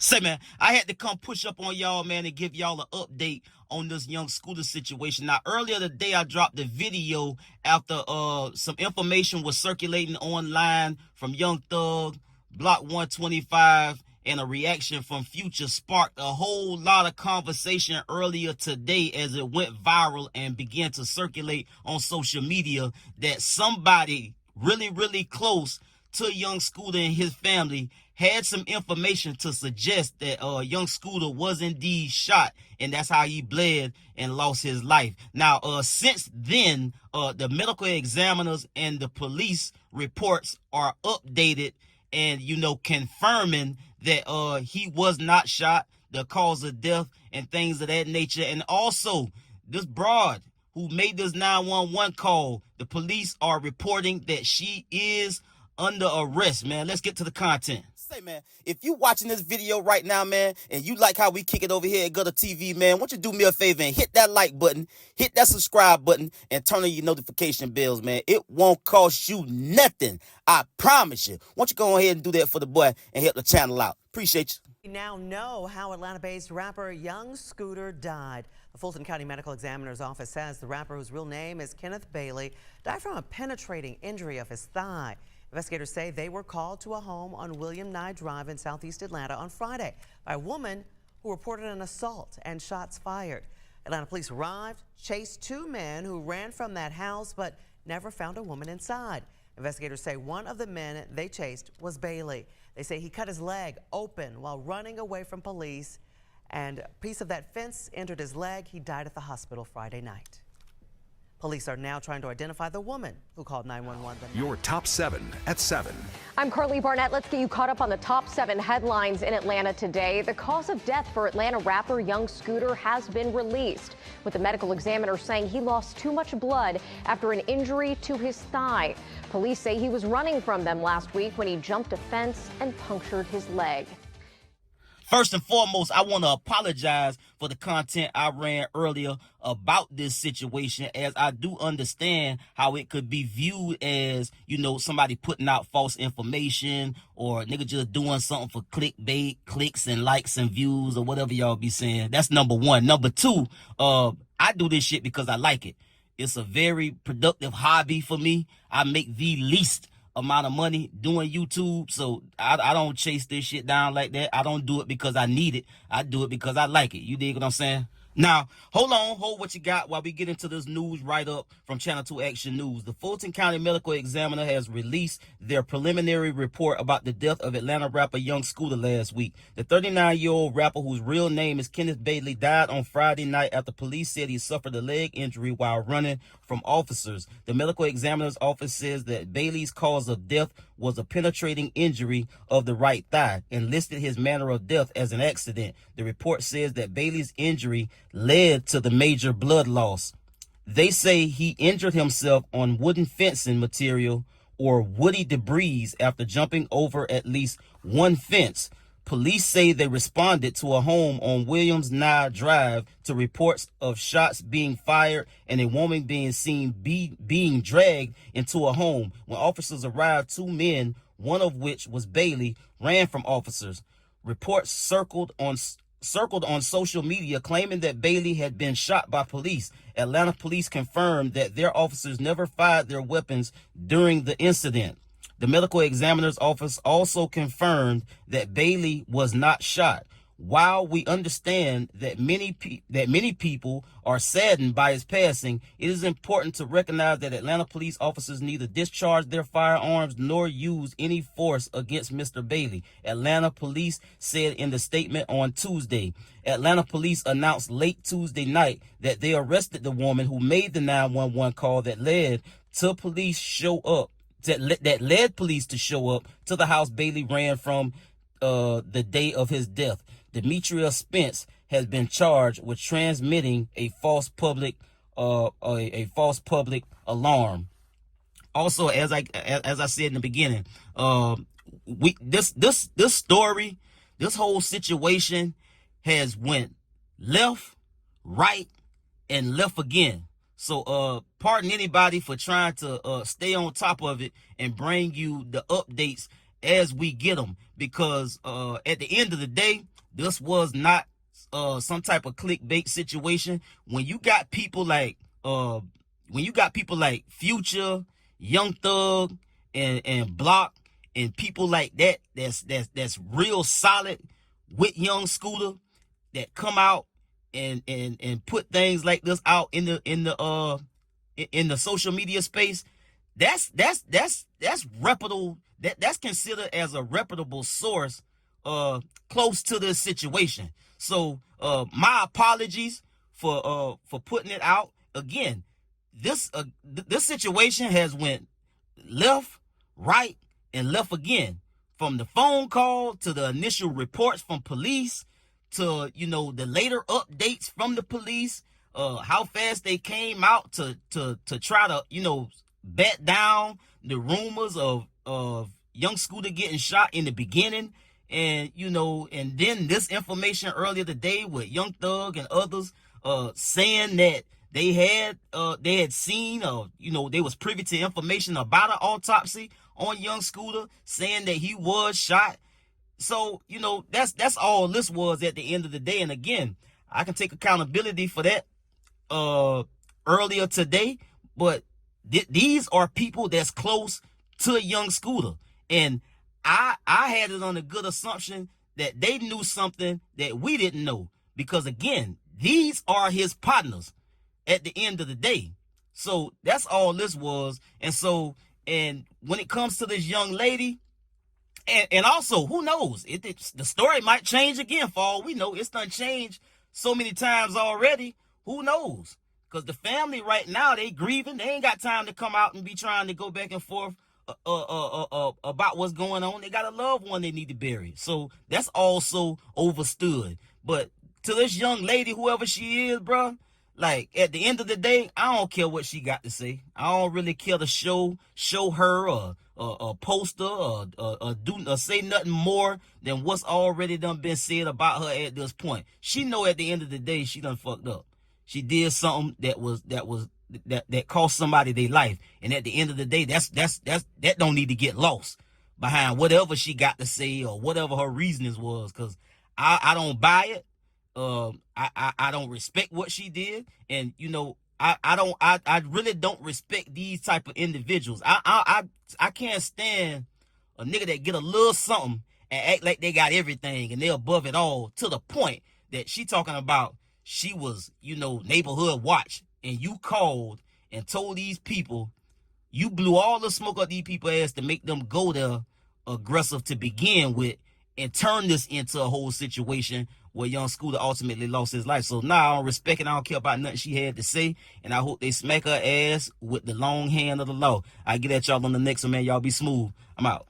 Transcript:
Say, man, I had to come push up on y'all, man, and give y'all an update on this young scooter situation. Now, earlier today, I dropped the video after some information was circulating online from Young Thug, Block 125, and a reaction from Future sparked a whole lot of conversation earlier today as it went viral and began to circulate on social media that somebody really close to Young Scooter and his family had some information to suggest that Young Scooter was indeed shot, and that's how he bled and lost his life. Now, since then, the medical examiners and the police reports are updated and, confirming that he was not shot, the cause of death, and things of that nature. And also, this broad who made this 911 call, the police are reporting that she is under arrest, man. Let's get to the content. Say, man, if you watching this video right now, man, and you like how we kick it over here at GuddaTV, man, why don't you do me a favor and hit that like button, hit that subscribe button, and turn on your notification bells, man. It won't cost you nothing. I promise you. Why don't you go ahead and do that for the boy and help the channel out? Appreciate you. We now know how Atlanta-based rapper Young Scooter died. The Fulton County Medical Examiner's Office says the rapper, whose real name is Kenneth Bailey, died from a penetrating injury of his thigh. Investigators say they were called to a home on William Nye Drive in southeast Atlanta on Friday by a woman who reported an assault and shots fired. Atlanta police arrived, chased two men who ran from that house but never found a woman inside. Investigators say one of the men they chased was Bailey. They say he cut his leg open while running away from police, and a piece of that fence entered his leg. He died at the hospital Friday night. Police are now trying to identify the woman who called 911. Your top 7 at 7. I'm Carly Barnett. Let's get you caught up on the top 7 headlines in Atlanta today. The cause of death for Atlanta rapper Young Scooter has been released, with the medical examiner saying he lost too much blood after an injury to his thigh. Police say he was running from them last week when he jumped a fence and punctured his leg. First and foremost, I want to apologize for the content I ran earlier about this situation, as I do understand how it could be viewed as, somebody putting out false information or nigga just doing something for clickbait, clicks and likes and views or whatever y'all be saying. That's number one. Number two, I do this shit because I like it. It's a very productive hobby for me. I make the least amount of money doing YouTube, so I don't chase this shit down like that. I don't do it because I need it. I do it because I like it. You dig what I'm saying? Now, hold what you got while we get into this news write-up from Channel 2 Action News. The Fulton County Medical Examiner has released their preliminary report about the death of Atlanta rapper Young Scooter last week. The 39-year-old rapper, whose real name is Kenneth Bailey, died on Friday night after police said he suffered a leg injury while running from officers. The medical examiner's office says that Bailey's cause of death was a penetrating injury of the right thigh and listed his manner of death as an accident. The report says that Bailey's injury led to the major blood loss. They say he injured himself on wooden fencing material or woody debris after jumping over at least one fence. Police say they responded to a home on Williams Nye Drive to reports of shots being fired and a woman being seen being dragged into a home. When officers arrived, two men, one of which was Bailey, ran from officers. Reports circled on social media claiming that Bailey had been shot by police. Atlanta police confirmed that their officers never fired their weapons during the incident. The medical examiner's office also confirmed that Bailey was not shot. While we understand that many people are saddened by his passing, it is important to recognize that Atlanta police officers neither discharged their firearms nor used any force against Mr. Bailey, Atlanta police said in the statement on Tuesday. Atlanta police announced late Tuesday night that they arrested the woman who made the 911 call that led police to show up to the house Bailey ran from the day of his death. Demetria Spence has been charged with transmitting a false public alarm. Also, as I said in the beginning, this story, this whole situation has went left, right, and left again. So pardon anybody for trying to stay on top of it and bring you the updates as we get them, because at the end of the day, This was not some type of clickbait situation. When you got people like Future, Young Thug, and Block, and people like that that's real solid with Young Scooter, that come out and put things like this out in the social media space, that's reputable. That's considered as a reputable source close to this situation. So my apologies for putting it out. Again, this situation has went left, right, and left again. From the phone call to the initial reports from police to, the later updates from the police, how fast they came out to try to, bat down the rumors of Young Scooter getting shot in the beginning. And, and then this information earlier today with Young Thug and others saying that they had seen, they was privy to information about an autopsy on Young Scooter, saying that he was shot. So, that's all this was at the end of the day. And again, I can take accountability for that earlier today, but these are people that's close to Young Scooter. And I had it on a good assumption that they knew something that we didn't know, because again, these are his partners at the end of the day. So that's all this was. And when it comes to this young lady, and also, who knows, the story might change again. For all we know, it's done changed so many times already. Who knows? Because the family right now, they grieving. They ain't got time to come out and be trying to go back and forth about what's going on. They got a loved one they need to bury. So that's also overstood. But to this young lady, whoever she is, bro, like, at the end of the day, I don't care what she got to say. I don't really care to show her a poster or say nothing more than what's already done been said about her at this point. She know at the end of the day she done fucked up. She did something that cost somebody their life, and at the end of the day, that don't need to get lost behind whatever she got to say or whatever her reasonings was. Because I don't buy it. I don't respect what she did, and I really don't respect these type of individuals. I can't stand a nigga that get a little something and act like they got everything and they're above it all, to the point that she talking about she was, neighborhood watch, and you called and told these people, you blew all the smoke up these people's ass to make them go there aggressive to begin with, and turn this into a whole situation where Young Scooter ultimately lost his life. So now I don't respect it. I don't care about nothing she had to say. And I hope they smack her ass with the long hand of the law. I get at y'all on the next one, man. Y'all be smooth. I'm out.